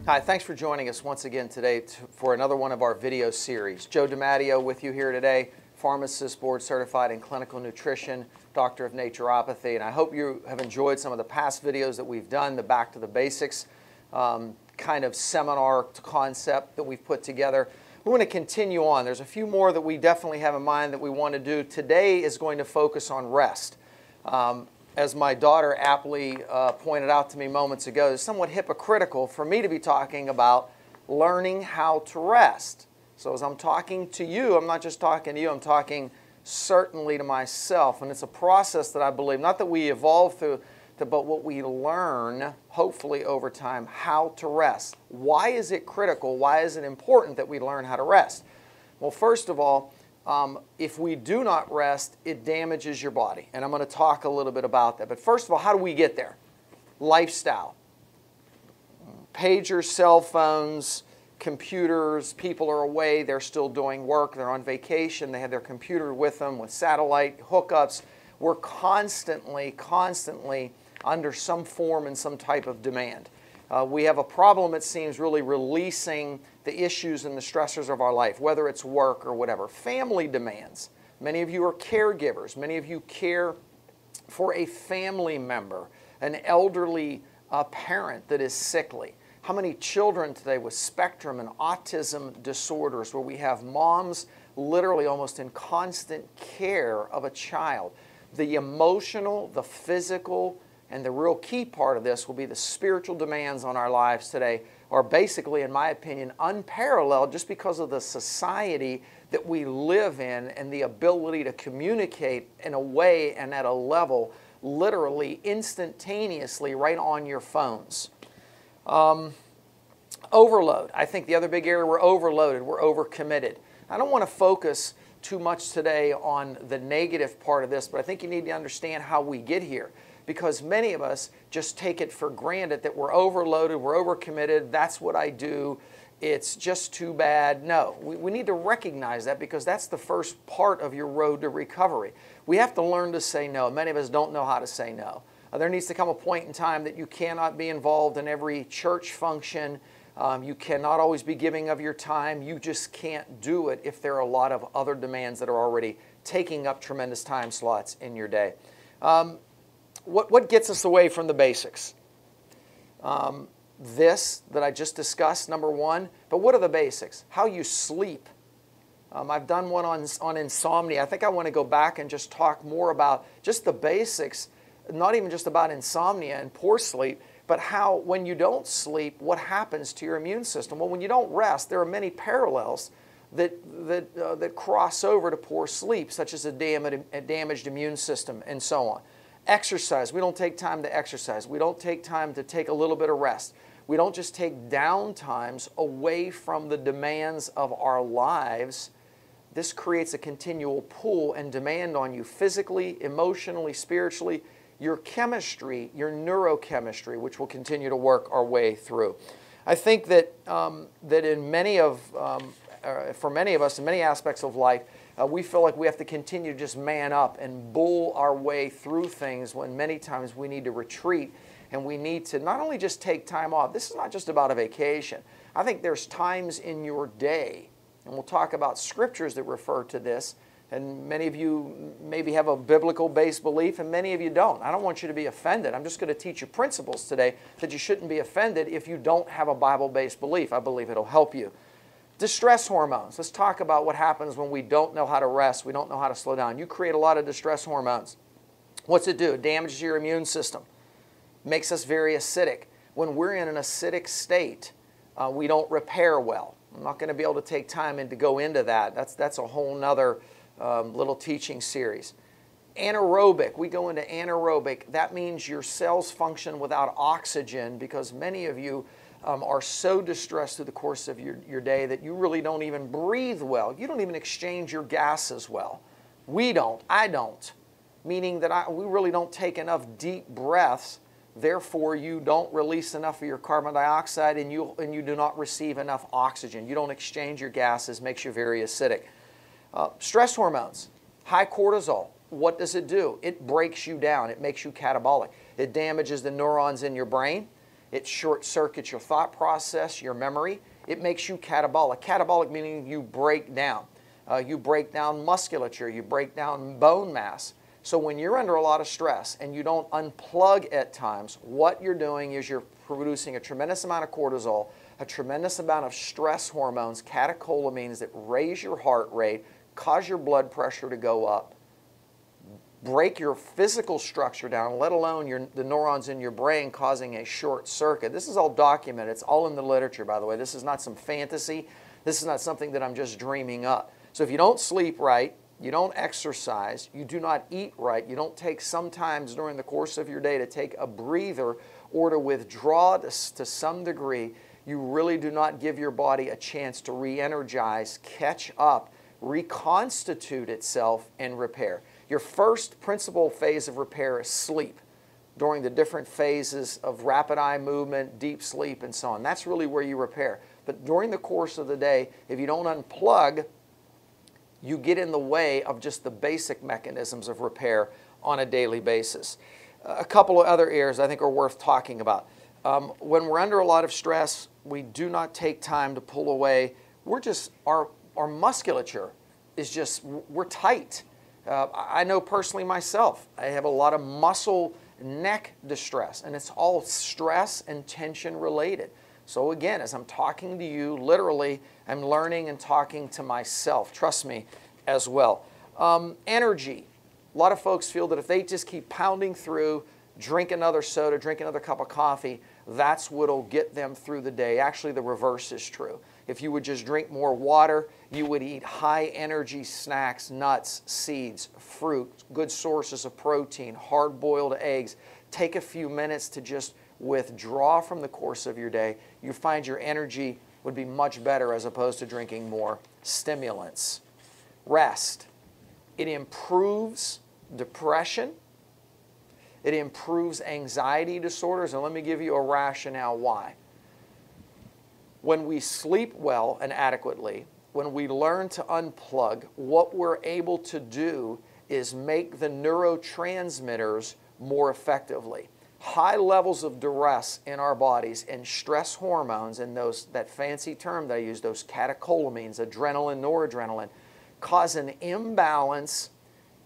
Hi, thanks for joining us once again today for another one of our video series. Joe DiMatteo with you here today, pharmacist, board certified in clinical nutrition, doctor of naturopathy, and I hope you have enjoyed some of the past videos that we've done, the Back to the Basics kind of seminar concept that we've put together. We want to continue on. There's a few more that we definitely have in mind that we want to do. Today is going to focus on rest. As my daughter aptly pointed out to me moments ago, it's somewhat hypocritical for me to be talking about learning how to rest. So as I'm talking to you, I'm not just talking to you, I'm talking certainly to myself. And it's a process that I believe, not that we evolve through, but what we learn, hopefully over time, how to rest. Why is it critical? Why is it important that we learn how to rest? Well, first of all, if we do not rest, it damages your body. And I'm going to talk a little bit about that. But first of all, how do we get there? Lifestyle. Pagers, cell phones, computers, people are away, they're still doing work, they're on vacation, they have their computer with them with satellite hookups. We're constantly under some form and some type of demand. We have a problem, it seems, really releasing the issues and the stressors of our life, whether it's work or whatever. Family demands. Many of you are caregivers. Many of you care for a family member, an elderly parent that is sickly. How many children today with spectrum and autism disorders where we have moms literally almost in constant care of a child? The emotional, the physical, and the real key part of this will be the spiritual demands on our lives today are basically, in my opinion, unparalleled just because of the society that we live in and the ability to communicate in a way and at a level literally instantaneously right on your phones. Overload. I think the other big area, we're overloaded, we're overcommitted. I don't want to focus too much today on the negative part of this, but I think you need to understand how we get here. Because many of us just take it for granted that we're overloaded, we're overcommitted, that's what I do, it's just too bad. No, we need to recognize that because that's the first part of your road to recovery. We have to learn to say no. Many of us don't know how to say no. There needs to come a point in time that you cannot be involved in every church function. You cannot always be giving of your time. You just can't do it if there are a lot of other demands that are already taking up tremendous time slots in your day. What gets us away from the basics? This that I just discussed, number one. But what are the basics? How you sleep. I've done one on insomnia. I think I want to go back and just talk more about just the basics, not even just about insomnia and poor sleep, but how when you don't sleep, what happens to your immune system? Well, when you don't rest, there are many parallels that cross over to poor sleep, such as a damaged immune system and so on. Exercise. We don't take time to exercise. We don't take time to take a little bit of rest. We don't just take down times away from the demands of our lives. This creates a continual pull and demand on you physically, emotionally, spiritually, your chemistry, your neurochemistry, which will continue to work our way through. I think that in for many of us, in many aspects of life, we feel like we have to continue to just man up and bull our way through things when many times we need to retreat and we need to not only just take time off. This is not just about a vacation. I think there's times in your day, and we'll talk about scriptures that refer to this, and many of you maybe have a biblical-based belief and many of you don't. I don't want you to be offended. I'm just going to teach you principles today that you shouldn't be offended if you don't have a Bible-based belief. I believe it'll help you. Distress hormones. Let's talk about what happens when we don't know how to rest, we don't know how to slow down. You create a lot of distress hormones. What's it do? It damages your immune system. Makes us very acidic. When we're in an acidic state, we don't repair well. I'm not going to be able to take time to go into that. That's a whole nother little teaching series. Anaerobic. We go into anaerobic. That means your cells function without oxygen because many of you are so distressed through the course of your day that you really don't even breathe well. You don't even exchange your gases well. We don't. I don't. Meaning that we really don't take enough deep breaths. Therefore, you don't release enough of your carbon dioxide and you do not receive enough oxygen. You don't exchange your gases. Makes you very acidic. Stress hormones. High cortisol. What does it do? It breaks you down. It makes you catabolic. It damages the neurons in your brain. It short circuits your thought process, your memory. It makes you catabolic. Catabolic meaning you break down. You break down musculature, you break down bone mass. So when you're under a lot of stress and you don't unplug at times, what you're doing is you're producing a tremendous amount of cortisol, a tremendous amount of stress hormones, catecholamines that raise your heart rate, cause your blood pressure to go up, break your physical structure down, let alone the neurons in your brain causing a short circuit. This is all documented. It's all in the literature, by the way. This is not some fantasy. This is not something that I'm just dreaming up. So if you don't sleep right, you don't exercise, you do not eat right, you don't take sometimes during the course of your day to take a breather or to withdraw to some degree, you really do not give your body a chance to re-energize, catch up, reconstitute itself, and repair. Your first principal phase of repair is sleep during the different phases of rapid eye movement, deep sleep, and so on. That's really where you repair. But during the course of the day, if you don't unplug, you get in the way of just the basic mechanisms of repair on a daily basis. A couple of other areas I think are worth talking about. When we're under a lot of stress, we do not take time to pull away. Our musculature is just, we're tight. I know personally myself, I have a lot of muscle neck distress, and it's all stress and tension related. So again, as I'm talking to you, literally, I'm learning and talking to myself. Trust me, as well. Energy. A lot of folks feel that if they just keep pounding through, drink another soda, drink another cup of coffee, that's what'll get them through the day. Actually, the reverse is true. If you would just drink more water, you would eat high energy snacks, nuts, seeds, fruit, good sources of protein, hard-boiled eggs. Take a few minutes to just withdraw from the course of your day. You find your energy would be much better as opposed to drinking more stimulants. Rest. It improves depression. It improves anxiety disorders. And let me give you a rationale why. When we sleep well and adequately, when we learn to unplug, what we're able to do is make the neurotransmitters more effectively. High levels of duress in our bodies and stress hormones, and that fancy term that I use, those catecholamines, adrenaline, noradrenaline, cause an imbalance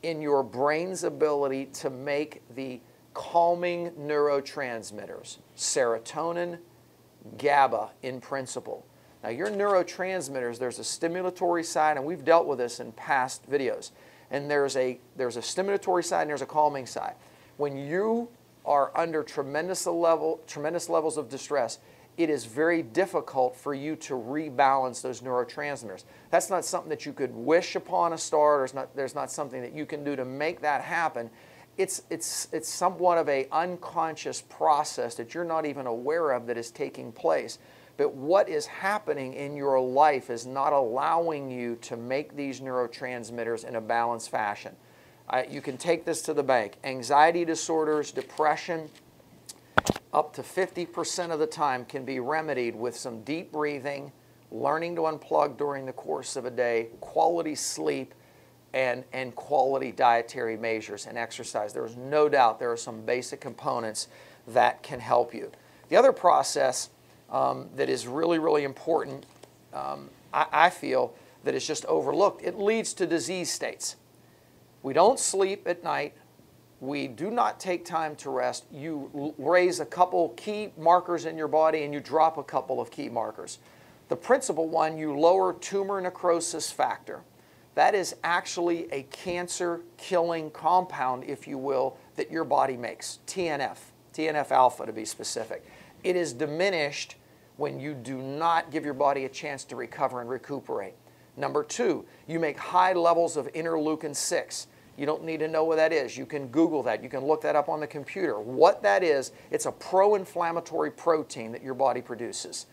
in your brain's ability to make the calming neurotransmitters, serotonin, GABA in principle. Now your neurotransmitters, there's a stimulatory side, and we've dealt with this in past videos. And there's a stimulatory side and there's a calming side. When you are under tremendous levels of distress, it is very difficult for you to rebalance those neurotransmitters. That's not something that you could wish upon a star. There's not something that you can do to make that happen. It's somewhat of an unconscious process that you're not even aware of that is taking place. But what is happening in your life is not allowing you to make these neurotransmitters in a balanced fashion. You can take this to the bank. Anxiety disorders, depression, up to 50% of the time can be remedied with some deep breathing, learning to unplug during the course of a day, quality sleep, and quality dietary measures and exercise. There is no doubt there are some basic components that can help you. The other process that is really, really important, I feel, that is just overlooked, it leads to disease states. We don't sleep at night. We do not take time to rest. You raise a couple key markers in your body and you drop a couple of key markers. The principal one, you lower tumor necrosis factor. That is actually a cancer-killing compound, if you will, that your body makes, TNF alpha to be specific. It is diminished when you do not give your body a chance to recover and recuperate. Number two, you make high levels of interleukin-6. You don't need to know what that is. You can Google that. You can look that up on the computer. What that is, it's a pro-inflammatory protein that your body produces.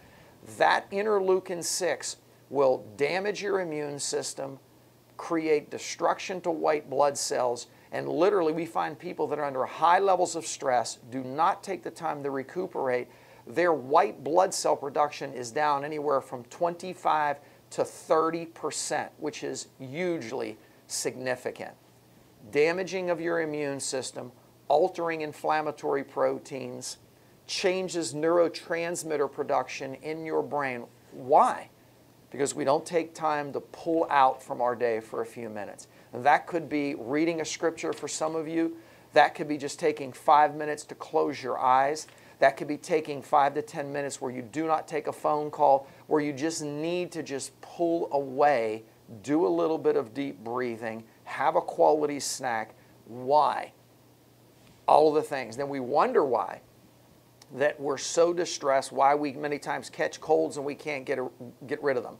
That interleukin-6 will damage your immune system, create destruction to white blood cells, and literally we find people that are under high levels of stress, do not take the time to recuperate. Their white blood cell production is down anywhere from 25 to 30%, which is hugely significant. Damaging of your immune system, altering inflammatory proteins, changes neurotransmitter production in your brain. Why? Because we don't take time to pull out from our day for a few minutes. That could be reading a scripture for some of you. That could be just taking 5 minutes to close your eyes. That could be taking 5 to 10 minutes where you do not take a phone call, where you just need to just pull away, do a little bit of deep breathing, have a quality snack. Why? All of the things. Then we wonder why that we're so distressed, why we many times catch colds and we can't get rid of them.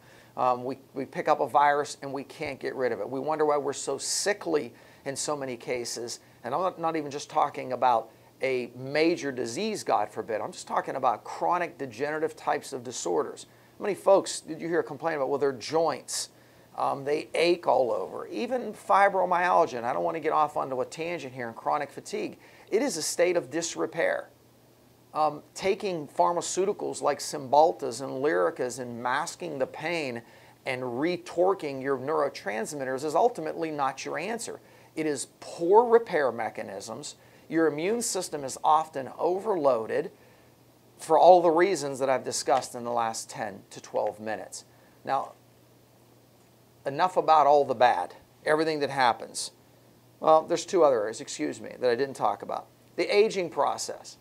We pick up a virus and we can't get rid of it. We wonder why we're so sickly in so many cases. And I'm not even just talking about a major disease, God forbid. I'm just talking about chronic degenerative types of disorders. How many folks did you hear complain about, well, their joints, they ache all over. Even fibromyalgia, and I don't want to get off onto a tangent here, and chronic fatigue. It is a state of disrepair. Taking pharmaceuticals like Cymbaltas and Lyricas and masking the pain and retorquing your neurotransmitters is ultimately not your answer. It is poor repair mechanisms. Your immune system is often overloaded for all the reasons that I've discussed in the last 10 to 12 minutes. Now, enough about all the bad, everything that happens. Well, there's two other areas, excuse me, that I didn't talk about. The aging process.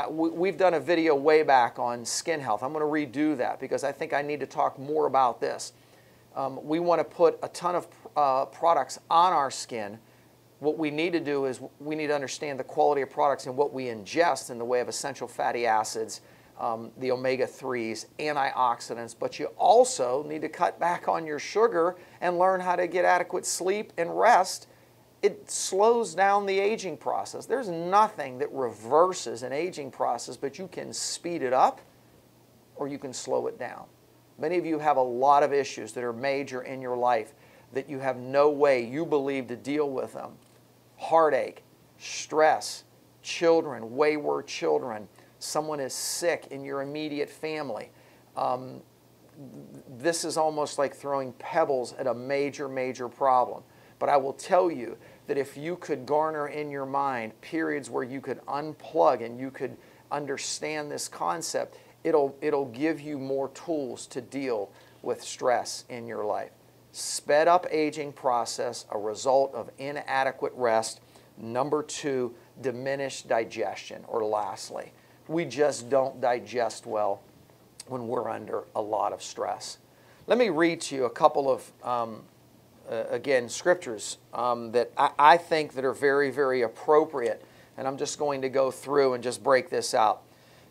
We've done a video way back on skin health. I'm going to redo that because I think I need to talk more about this. We want to put a ton of products on our skin. What we need to do is we need to understand the quality of products and what we ingest in the way of essential fatty acids, the omega-3s, antioxidants, but you also need to cut back on your sugar and learn how to get adequate sleep and rest. It slows down the aging process. There's nothing that reverses an aging process, but you can speed it up or you can slow it down. Many of you have a lot of issues that are major in your life that you have no way, you believe, to deal with them. Heartache, stress, children, wayward children, someone is sick in your immediate family. This is almost like throwing pebbles at a major, major problem. But I will tell you that if you could garner in your mind periods where you could unplug and you could understand this concept, it'll give you more tools to deal with stress in your life. Sped up aging process, a result of inadequate rest. Number two, diminished digestion. Or lastly, we just don't digest well when we're under a lot of stress. Let me read to you a couple of, again, scriptures that I think that are very, very appropriate. And I'm just going to go through and just break this out.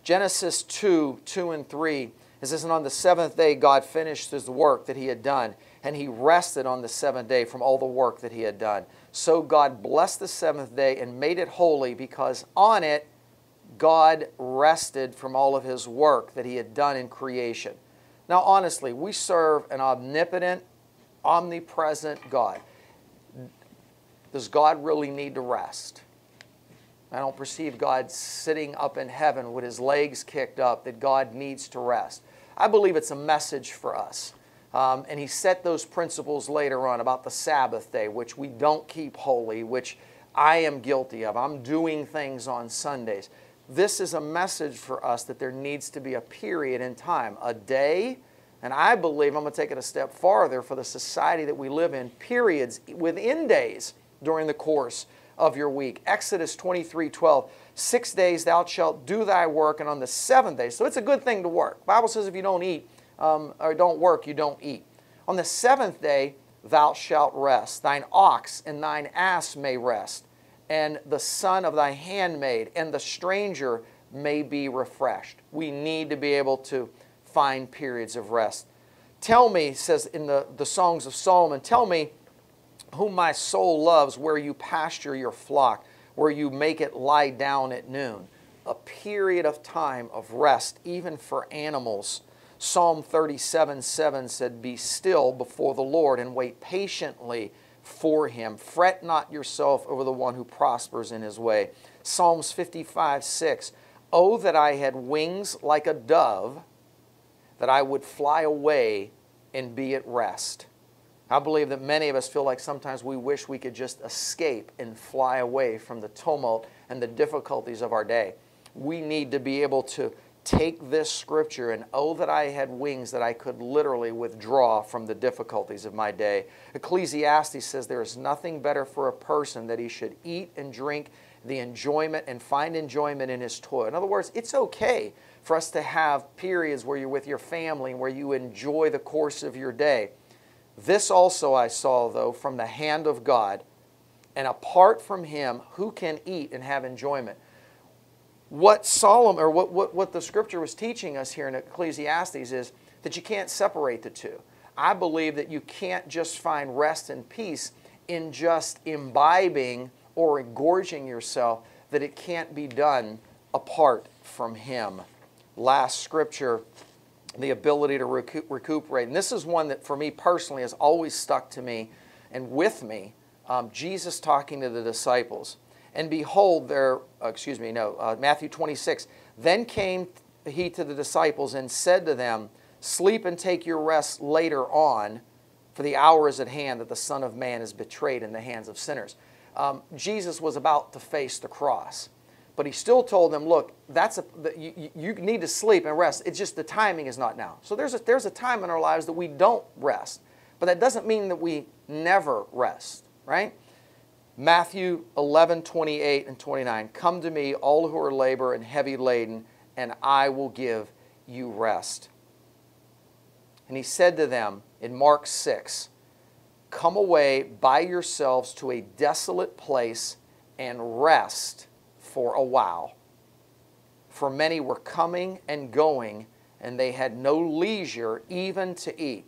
Genesis 2:2 and 3. It says, and on the seventh day God finished his work that he had done, and he rested on the seventh day from all the work that he had done. So God blessed the seventh day and made it holy, because on it God rested from all of his work that he had done in creation. Now honestly, we serve an omnipotent, omnipresent God. Does God really need to rest? I don't perceive God sitting up in heaven with his legs kicked up, that God needs to rest. I believe it's a message for us. And he set those principles later on about the Sabbath day, which we don't keep holy, which I am guilty of. I'm doing things on Sundays. This is a message for us that there needs to be a period in time, a day, and I believe, I'm going to take it a step farther, for the society that we live in, periods within days during the course of your week. Exodus 23:12, 6 days thou shalt do thy work, and on the seventh day, so it's a good thing to work. The Bible says if you don't eat, or don't work, you don't eat. On the seventh day thou shalt rest. Thine ox and thine ass may rest, and the son of thy handmaid and the stranger may be refreshed. We need to be able to find periods of rest. Tell me, says in the Songs of Solomon, tell me whom my soul loves, where you pasture your flock, where you make it lie down at noon. A period of time of rest, even for animals. Psalm 37:7 said, be still before the Lord and wait patiently for him. Fret not yourself over the one who prospers in his way. Psalms 55:6, oh, that I had wings like a dove, that I would fly away and be at rest. I believe that many of us feel like sometimes we wish we could just escape and fly away from the tumult and the difficulties of our day. we need to be able to take this scripture and, oh, that I had wings that I could literally withdraw from the difficulties of my day. Ecclesiastes says there is nothing better for a person that he should eat and drink the enjoyment and find enjoyment in his toil. In other words, it's okay for us to have periods where you're with your family and where you enjoy the course of your day. This also I saw, though, from the hand of God, and apart from him, who can eat and have enjoyment? What Solomon, or what the scripture was teaching us here in Ecclesiastes is that you can't separate the two. I believe that you can't just find rest and peace in just imbibing or engorging yourself, that it can't be done apart from him. Last scripture, the ability to recuperate. And this is one that for me personally has always stuck to me and with me. Jesus talking to the disciples. And behold, Matthew 26. Then came he to the disciples and said to them, sleep and take your rest later on, for the hour is at hand that the Son of Man is betrayed in the hands of sinners. Jesus was about to face the cross. But he still told them, look, you need to sleep and rest. It's just the timing is not now. So there's a time in our lives that we don't rest. But that doesn't mean that we never rest, right? Matthew 11:28 and 29. Come to me, all who are labor and heavy laden, and I will give you rest. And he said to them in Mark 6, come away by yourselves to a desolate place and rest for a while. For many were coming and going, and they had no leisure even to eat.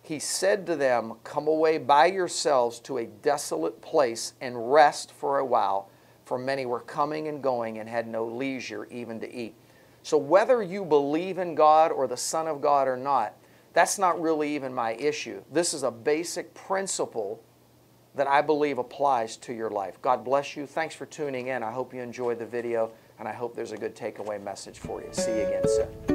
He said to them, come away by yourselves to a desolate place and rest for a while, for many were coming and going and had no leisure even to eat. So whether you believe in God or the Son of God or not, that's not really even my issue. This is a basic principle that I believe applies to your life. God bless you. Thanks for tuning in. I hope you enjoyed the video, and I hope there's a good takeaway message for you. See you again soon.